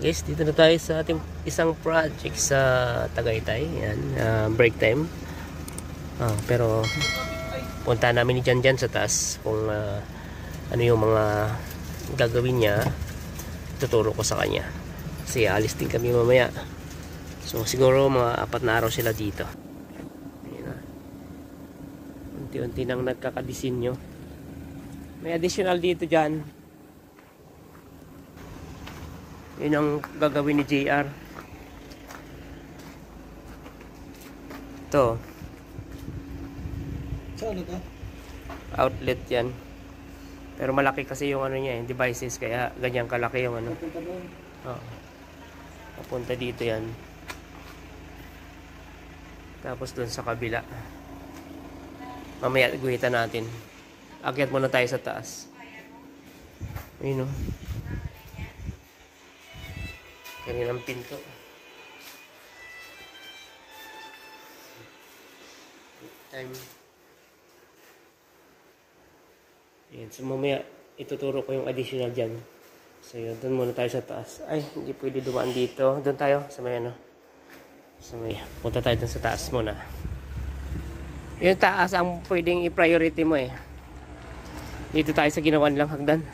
Guys, dito na tayo sa ating isang project sa Tagaytay. Yan, break time. Pero punta namin ni Jan sa taas kung ano yung mga gagawin niya. Tuturo ko sa kanya. Kasi alis din kami mamaya. So siguro mga 4 na araw sila dito. Ayan na. Unti-unti nang nagkakadisenyo. May additional dito dyan. Yun ang gagawin ni JR. Ito. Saan ito? Outlet yan. Pero malaki kasi yung ano niya, devices. Kaya ganyan kalaki yung ano. Papunta doon. Oo. Papunta dito yan. Tapos doon sa kabila. Mamaya guhitan natin. Akyat muna tayo sa taas. Ayun o. Kanilang pinto. Time. Ayan. So mamaya ituturo ko yung additional dyan. So yun, doon muna tayo sa taas. Ay, hindi pwede dumaan dito. Doon tayo sa may ano. Sa may, punta tayo doon sa taas muna. Yung taas ang pwedeng i-priority mo eh. Dito tayo sa ginawan lang hagdan.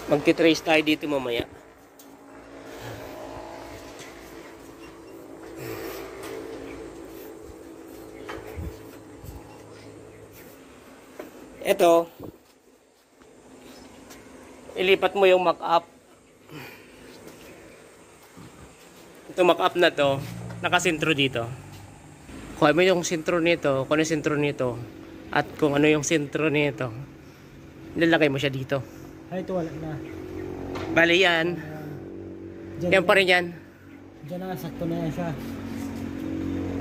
Magti-trace tayo dito mamaya. Ito, ilipat mo yung mock-up. Ito mock-up na to, nakasentro dito. Kuha mo yung sentro nito, kung ano yung sentro nito, at kung ano yung sentro nito. Nilalagay mo siya dito. Ay, ito wala na. Bali yan. Yan pa rin yan. Diyan na, sakto na yan siya.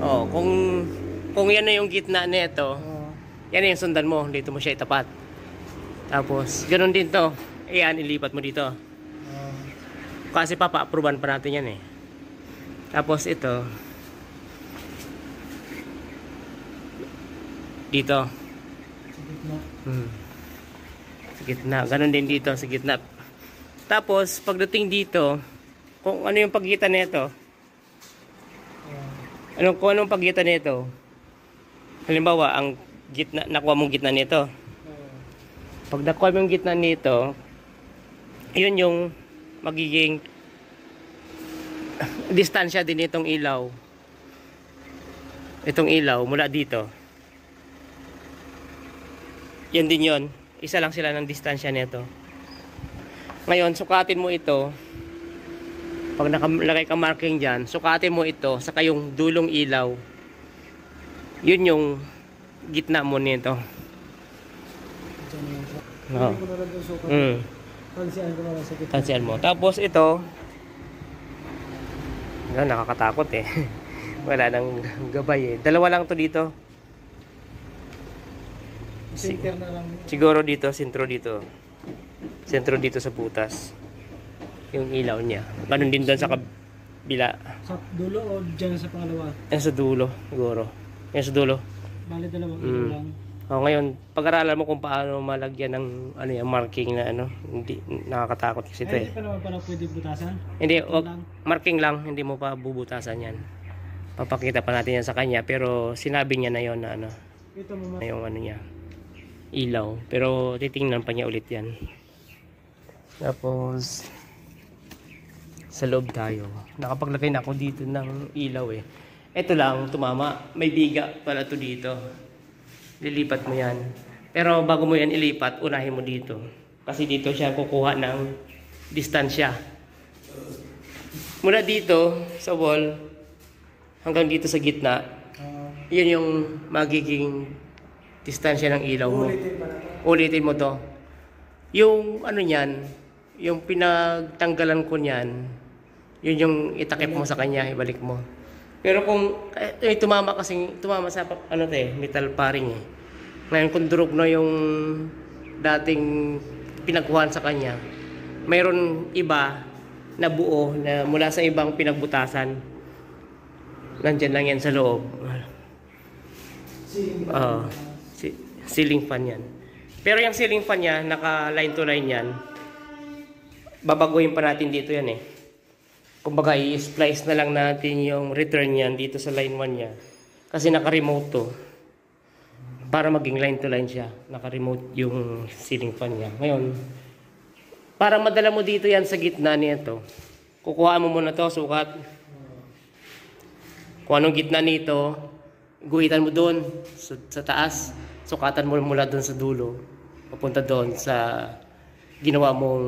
Oh, kung yan na yung gitna nito, yan na yung sundan mo. Dito mo siya itapat. Tapos, ganun din to. Ayan, ilipat mo dito. Kasi papa-approvean pa natin yan eh. Tapos ito. Dito. Sa gitna. Sa gitna. Ganun din dito sa gitna. Tapos, pagdating dito, kung ano yung pagitan nito, kung anong pagitan nito, halimbawa, ang gitna, nakuha mong gitna nito. Pag nakuha mong gitna nito, yun yung magiging distansya din itong ilaw. Itong ilaw, mula dito. Yan din yun. Isa lang sila ng distansya nito. Ngayon, sukatin mo ito. Pag nakalagay ka marking dyan, sukatin mo ito, saka yung dulong ilaw. Yun yung gitna mo nito. Diyan na yan siya. Oo. Hindi ko na lang doon sukat. Tansiyan ko na lang sa gitna. Tansiyan mo. Tapos ito, nakakatakot eh. Wala nang gabay eh. Dalawa lang to dito. Center na lang. Siguro dito, sentro dito. Sentro dito sa butas. Yung ilaw niya. Ganun din doon sa kabila. Sa dulo o dyan sa pangalawa? Yan sa dulo, siguro. Yan sa dulo. Bali dalawang ilaw lang. Ngayon, pag-aralan mo kung paano malagyan ng ano yan, marking na ano, hindi nakakatakot kasi ito eh. Hindi pa naman pala pwede butasan? Hindi, marking lang, hindi mo pa bubutasan yan. Papakita pa natin yan sa kanya, pero sinabi niya na yon na ano, Ito mo na yung ano niya, ilaw. Pero titingnan pa niya ulit yan. Tapos, sa loob tayo. Nakapaglagay na ako dito ng ilaw eh. Ito lang, tumama. May biga pala to dito. Lilipat mo yan. Pero bago mo yan ilipat, unahin mo dito. Kasi dito siya kukuha ng distansya. Mula dito sa wall, hanggang dito sa gitna, yun yung magiging distansya ng ilaw mo. Ulitin mo to. Yung ano niyan, yung pinagtanggalan ko niyan, yun yung itakip mo sa kanya, ibalik mo. Pero kung tumama sa ano metal paring eh. Ngayon kung durog na yung dating pinagkuhan sa kanya, mayroon iba na buo na mula sa ibang pinagbutasan. Nandyan lang yan sa loob. Ceiling fan yan. Pero yung ceiling fan niya, naka line to line yan. Babaguhin pa natin dito yan eh. Kumbaga, i-splice na lang natin yung return yan dito sa line 1 niya. Kasi naka-remote to. Para maging line to line siya. Naka-remote yung ceiling fan niya. Ngayon, para madala mo dito yan sa gitna nito. Kukuha mo muna to, sukat. Kung anong gitna nito, guhitan mo doon sa taas. Sukatan mo mula doon sa dulo. Papunta doon sa ginawa mong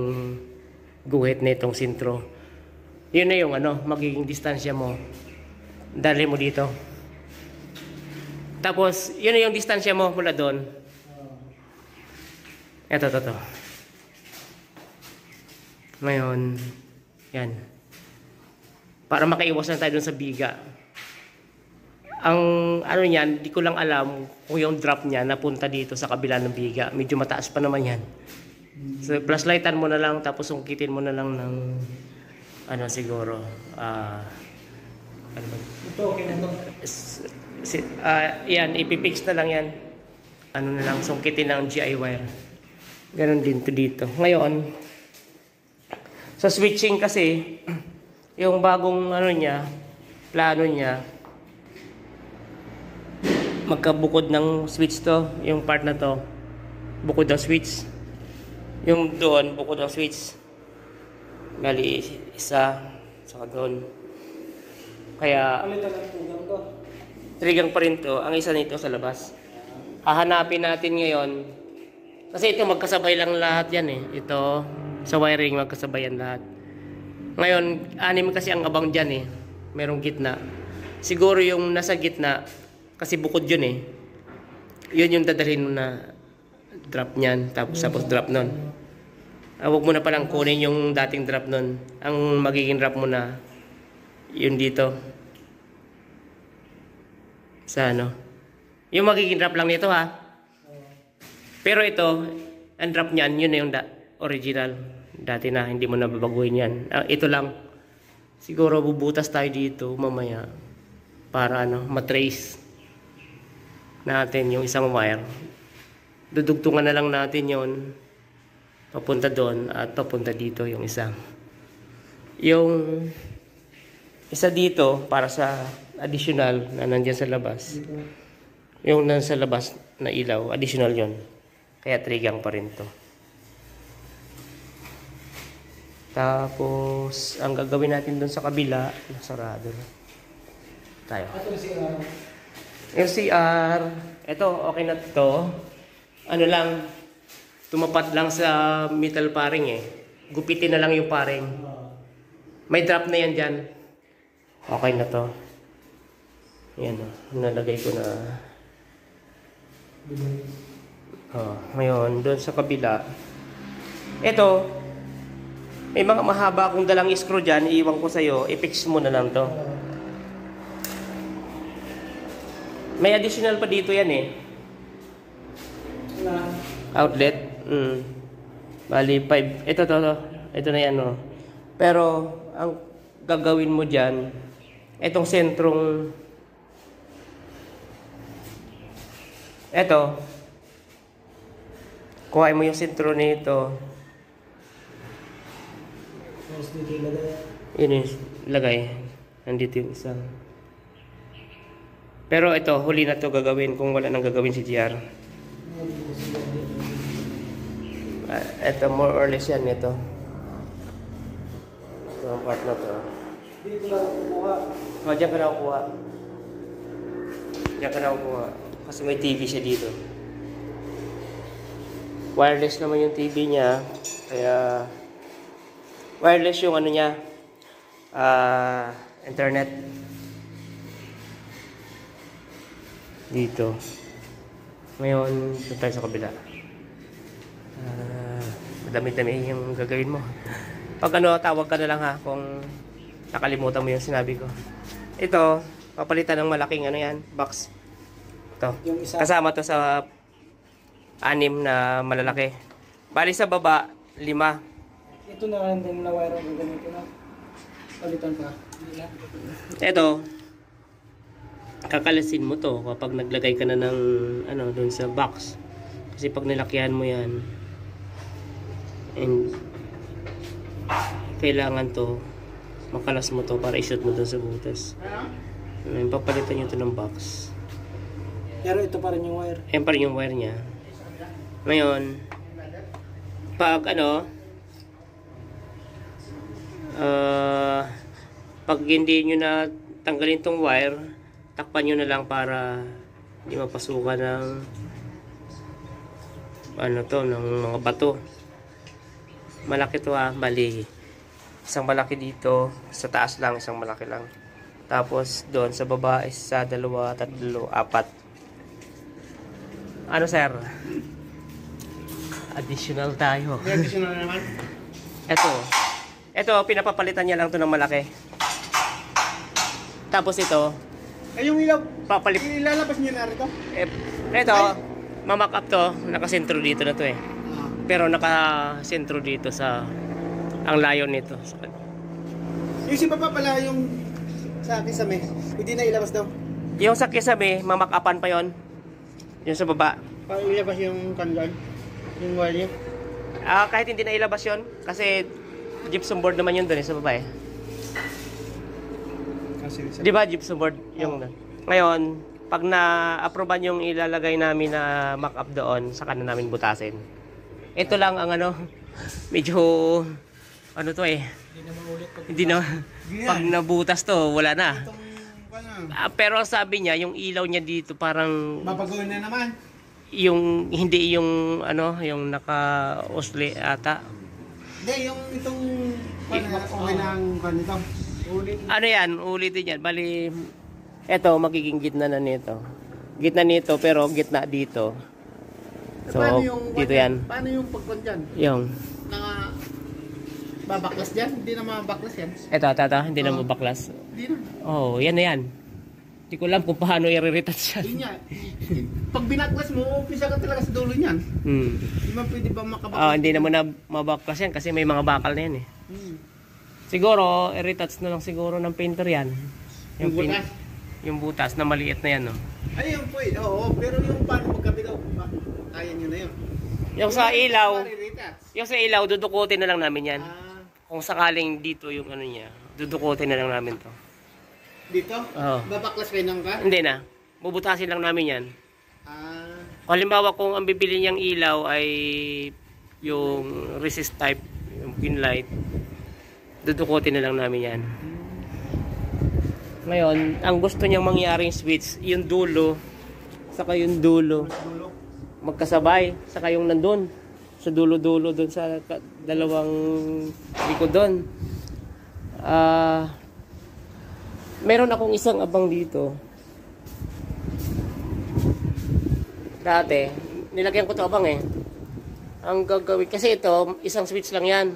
guhit na itong sintro. Yun na yung magiging distansya mo. Dali mo dito. Tapos, yun na yung distansya mo mula doon. Ito. Ngayon, yan. Para makaiwasan tayo doon sa biga. Ang niyan, di ko lang alam kung yung drop niya napunta dito sa kabila ng biga. Medyo mataas pa naman yan. So, flashlightan mo na lang, tapos sungkitin mo na lang ng siguro. Ito, okay na to. Yan, ipipix na lang yan. Na lang, sungkitin ng GI wire. Ganon din to dito. Ngayon, sa switching kasi, yung bagong plano niya, magkabukod ng switch to, yung part na to, bukod ng switch. Yung doon, bukod ng switch. Bali, isa, saka doon. Kaya, trigang pa rin to, ang isa nito sa labas. Hahanapin natin ngayon, kasi ito magkasabay lang lahat yan eh. Ito, sa wiring magkasabay yan lahat. Ngayon, 6 kasi ang abang dyan eh. Merong gitna. Siguro yung nasa gitna, kasi bukod yun eh. Yun yung dadalhin mo na drop niyan. Tapos drop nun. Huwag mo na palang kunin yung dating drop nun. Ang magiging drop mo na, yun dito. Sa yung magiging drop lang nito ha. Pero ito, ang drop niyan, yun na yung original. Dati na, hindi mo na babaguhin yan. Ito lang. Siguro bubutas tayo dito mamaya. Para matrace natin yung isang wire. Dudugtungan na lang natin yon papunta doon at papunta dito yung isa. Yung isa dito para sa additional na nandiyan sa labas. Yung nasa labas na ilaw, additional yon. Kaya trigang pa rin to. Tapos ang gagawin natin doon sa kabila, sarado na tayo. Yung CR, ito okay na to. Lang, tumapat lang sa metal paring eh. Gupitin na lang yung paring. May drop na yan dyan. Okay na to. Yan nalagay ko na. Ngayon, doon sa kabila. Ito, may mga mahaba akong dalang screw dyan. Iiwan ko sa'yo. I-fix mo na lang to. May additional pa dito yan eh. Outlet. Bali 5. Ito to. Ito na yan Pero ang gagawin mo diyan, itong sentrong kuhain mo yung sentro nito. Yun lagay. Nandito yung isang. Pero ito, huli na to gagawin kung wala nang gagawin si GR. Ito, more or less yan ito. Ito ang part na to. Dito lang kukuha. Diyan ka na kukuha. Diyan ka na kukuha. Kasi may TV siya dito. Wireless naman yung TV niya. Kaya, wireless yung niya. Internet. Dito. Ngayon, ito tayo sa kabila. Madami-dami yung gagawin mo. Pag tawag ka na lang ha kung nakalimutan mo yung sinabi ko. Ito, papalitan ng malaking box. Ito. Kasama to sa 6 na malalaki. Bali sa baba, 5. Ito na random na wire ang ganito na. Palitan pa. Ito, kakalasin mo to kapag naglagay ka na ng doon sa box. Kasi pag nilakyan mo yan, and kailangan to, makalas mo to para i-shoot mo to sa butas. Ngayon, papalitan nyo to ng box. Pero ito pa rin yung wire. Ayan pa rin yung wire nya. Ngayon, pag pag hindi nyo na tanggalin tong wire, takpan nyo na lang para hindi mapasukan ng ng mga bato. Malaki to bali isang malaki dito sa taas lang, isang malaki lang, tapos doon sa baba isa, dalawa, tatlo, apat. Ano sir? Additional tayo. May additional naman? Ito pinapapalitan niya lang to ng malaki. Tapos ito Ay, yung ilaw, papalit. ilalabas niyo na rito? Ito mamak up to, nakasentro dito na to pero nakasentro dito sa ang layo nito. Yung si Papa pala yung sa kisame, hindi na ilabas daw. Yung sa kisame, mamakapan pa yon. Yung sa baba. Para ilabas yung kandan, yung wire. Kahit hindi na ilabas yon kasi gypsum board naman yun doon sa baba Di ba gypsum board yung Ngayon, pag na-aproban yung ilalagay namin na mock-up doon, saka na namin butasin. Ito lang ang medyo to Hindi na maulit pag hindi na pag nabutas to, wala na. Pero sabi niya, yung ilaw niya dito parang mapagawin na naman. Yung hindi yung yung naka-usli ata. Hindi, yung itong okay na ang ganito. Ulitin yan. Bali, eto magiging gitna na nito. Gitna nito pero gitna dito. So, dito yan. Paano yung pagkon dyan? Yung babaklas dyan? Hindi na mabaklas yan. Eto, hindi na mabaklas. Hindi na. Yan na yan. Hindi ko alam kung paano i-retouch yan. Hindi niya. Pag binaklas mo, umpisa ka talaga sa dulo niyan. Hindi man pwede ba makabaklas? Hindi na mo na mabaklas yan kasi may mga bakal na yan Siguro, i-retouch na lang siguro ng painter yan. Yung butas? Yung butas na maliit na yan Ay, yung pwede. Oo, pero yung paano magkabilaw, kaya nyo na yun. Yung sa ilaw, dudukutin na lang namin yan. Kung sakaling dito yung niya, dudukutin na lang namin to. Dito? Oo. Babaklas kayo nang ka? Hindi na. Bubutasin lang namin yan. Halimbawa kung ang bibili niyang ilaw ay yung resist type, yung pin light, dudukutin na lang namin yan. Ngayon, ang gusto niyang mangyaring switch, yung dulo, saka yung dulo, magkasabay, saka yung nandun, sa dulo-dulo dun sa dalawang likod dun. Meron akong isang abang dito. Dati, nilagyan ko to abang Ang gagawin, kasi ito, isang switch lang yan.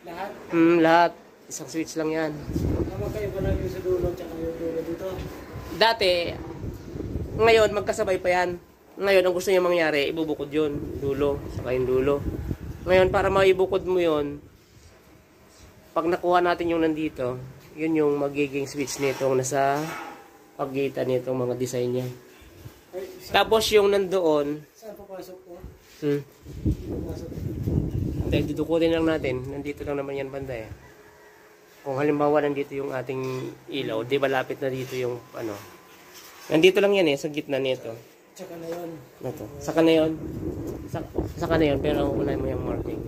Lahat? Lahat. Isang switch lang yan. Magkayo ba lang yung sa dulo tsaka yung dulo dito? Dati, ngayon magkasabay pa yan. Ngayon, ang gusto niya mangyari, ibubukod yun. Dulo, saka yung dulo. Ngayon, para maibukod mo yun, pag nakuha natin yung nandito, yun yung magiging switch nitong nasa pagitan nitong mga design niya. Tapos yung nandoon, saan papasok po? Papasok. Dahil dudukutin lang natin, nandito lang naman yan banda Kung halimbawa nandito yung ating ilaw, di ba lapit na dito yung nandito lang yan sa gitna nito. Tsaka na yun. Saka na yun. Saka na yun, pero unahin mo yung marking.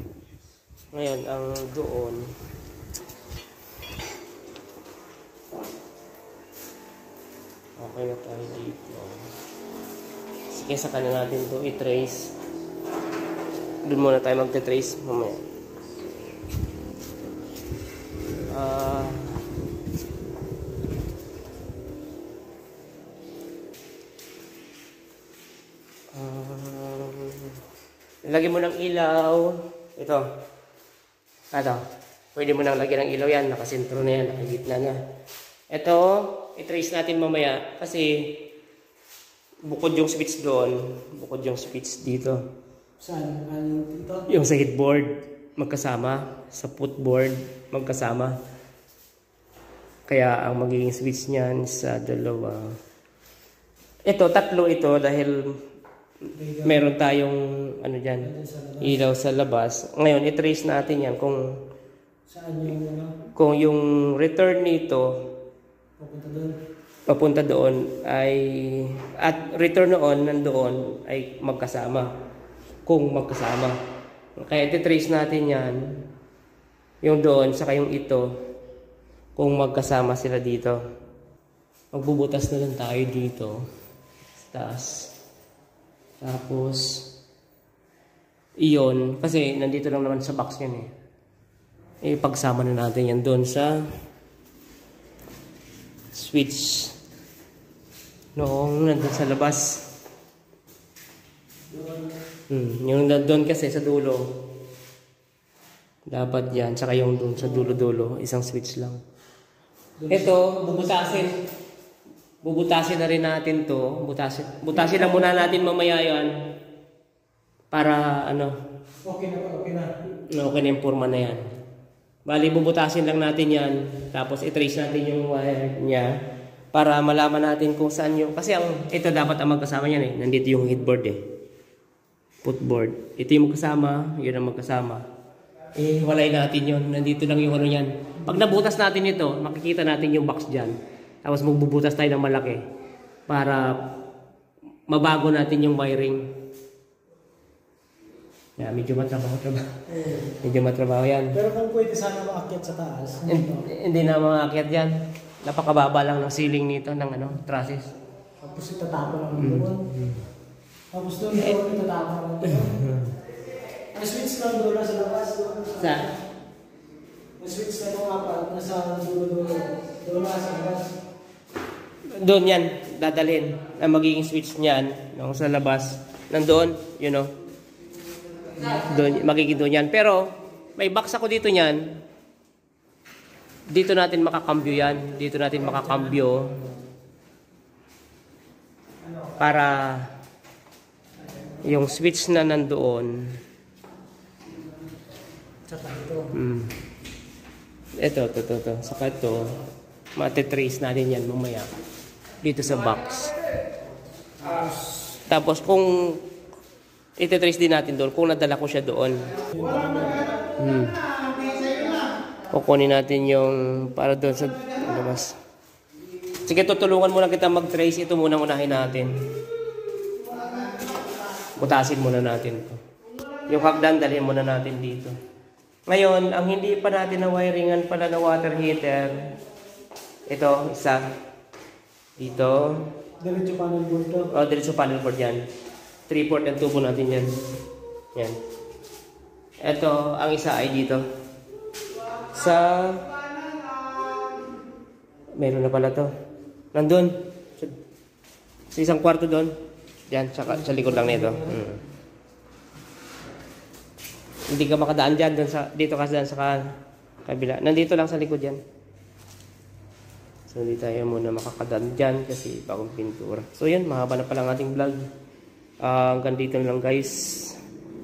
Ngayon, ang doon, okay na tayo dito. Sige, saka na natin ito i-trace. Doon muna tayo magte-trace mamaya. Lagyan mo ng ilaw. Ito. Pwede mo nang lagyan ng ilaw yan. Nakasentro na yan. Nakagitna na. Ito, i-trace natin mamaya. Kasi bukod yung switch doon. Bukod yung switch dito. Saan? Dito? Yung sa headboard, magkasama. Sa footboard, magkasama. Kaya ang magiging switch niyan sa dalawa. Ito, tatlo ito dahil meron tayong ano dyan, ilaw sa labas. Ngayon, i-trace natin yan kung Saan yung ano? kung yung return nito Papunta doon. papunta doon ay at return noon nandoon ay magkasama. Kung magkasama. Kaya i-trace natin yan yung doon saka yung ito kung magkasama sila dito. Magbubutas na lang tayo dito sa taas. Tapos iyon kasi nandito lang naman sa box yan eh. Ipagsama na natin yan doon sa switch noong nandun sa labas. Yung nandun kasi sa dulo dapat yan, tsaka yung doon sa dulo-dulo isang switch lang. Ito, bubutasin na rin natin to. Butasin lang muna natin mamaya yan para ano, Okay na. okay na yung forma na yan. Bali, bubutasin lang natin yan. Tapos, i-trace natin yung wire niya para malaman natin kung saan yung... Kasi ito dapat ang magkasama yan eh. Nandito yung headboard eh. Footboard. Ito yung magkasama. Yun ang magkasama. Walay natin yun. Nandito lang yung ano yan. Pag nabutas natin ito, makikita natin yung box dyan. Tapos, magbubutas tayo ng malaki para mabago natin yung wiring. Yeah, medyo matrabaho. Medyo matrabaho yan. Pero kung pwede sana maakyat sa taas. Hindi na maakyat yan. Napakababa lang ng ceiling nito ng ano, trusses. Tapos itatapon lang doon. Tapos doon itatapon lang doon. Ang switch lang doon nasa labas. Sa? Ang switch na mga apat nasa dulo. Doon nasa labas. Doon yan, dadalhin. Ang magiging switch niyan, nung sa labas. Nandoon, you know. Doon, magiging doon yan. Pero, may box ako dito niyan. Dito natin makakambyo yan. Dito natin makakambyo. Para yung switch na nandoon. Tsaka ito. Ito. Saka ito, matitrace natin yan mamaya. Dito sa box. Tapos kung ititrace din natin doon kung nadala ko siya doon. Kukunin natin yung para doon sa labas. Sige, tutulungan muna kita mag-trace. Ito muna unahin natin. Butasin muna natin to. Yung hagdan, dalhin muna natin dito. Ngayon, ang hindi pa natin na wiringan pala na water heater. Ito, isa. Dito. Diretso panel board to. Diretso panel board yan. 3/4 ang tubo natin yan. Yan. Ito, ang isa ay dito. Sa... Meron na pala to. Nandun. Sa isang kwarto doon. Yan, sa likod lang nito. Hindi ka makadaan dyan. Dito ka dyan sa kabila. Nandito lang sa likod yan. So, hindi tayo muna makakadaan dyan kasi bagong pintura. So, yan. Mahaba na pala ang ating vlog. Hanggang dito lang guys.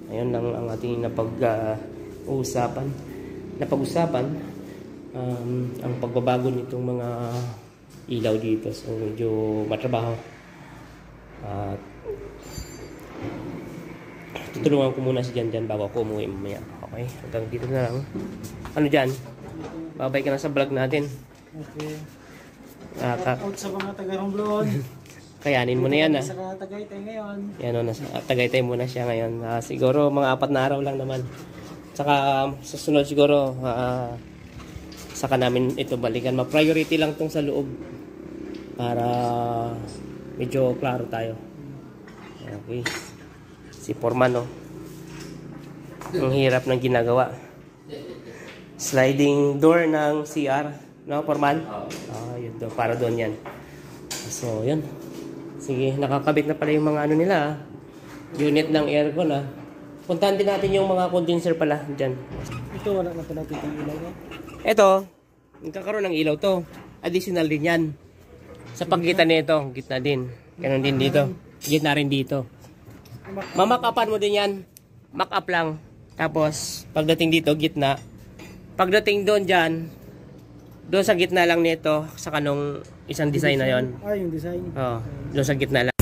Ayun lang ang ating napag-usapan. Ang pagbabago nitong mga ilaw dito. So medyo matrabaho. Tutulungan ko muna si Jan bago ako umuwi mamaya. Okay? Hanggang dito na lang. Ano Jan? Babay ka na sa vlog natin. Okay. Out sa mga taga-Romblon. Kayanin mo na yan Sa Tagaytay ngayon. Yan o, nasa Tagaytay muna siya ngayon. Siguro mga 4 na araw lang naman. Saka sa sunod siguro saka namin ito balikan. Ma-priority lang tong sa loob para medyo klaro tayo. Okay. Si Foreman no. Ang hirap ng ginagawa. Sliding door ng CR, no Foreman? Yun do, para doon yan. So, yun. Sige, nakakabit na pala yung mga ano nila. Unit ng aircon Puntahan din natin yung mga condenser pala dyan. Ito wala na pala kitang ilaw no? Ito, nagkakaroon ng ilaw to. Additional din yan. Sa pagkita nito, gitna din. Ganon din dito. Gitna rin dito. Mamakapan mo din yan. Mock up lang. Tapos, pagdating dito, gitna. Pagdating doon dyan, doon sa gitna lang nito, sa kanong isang design na yon. Yung design. Doon sa gitna lang.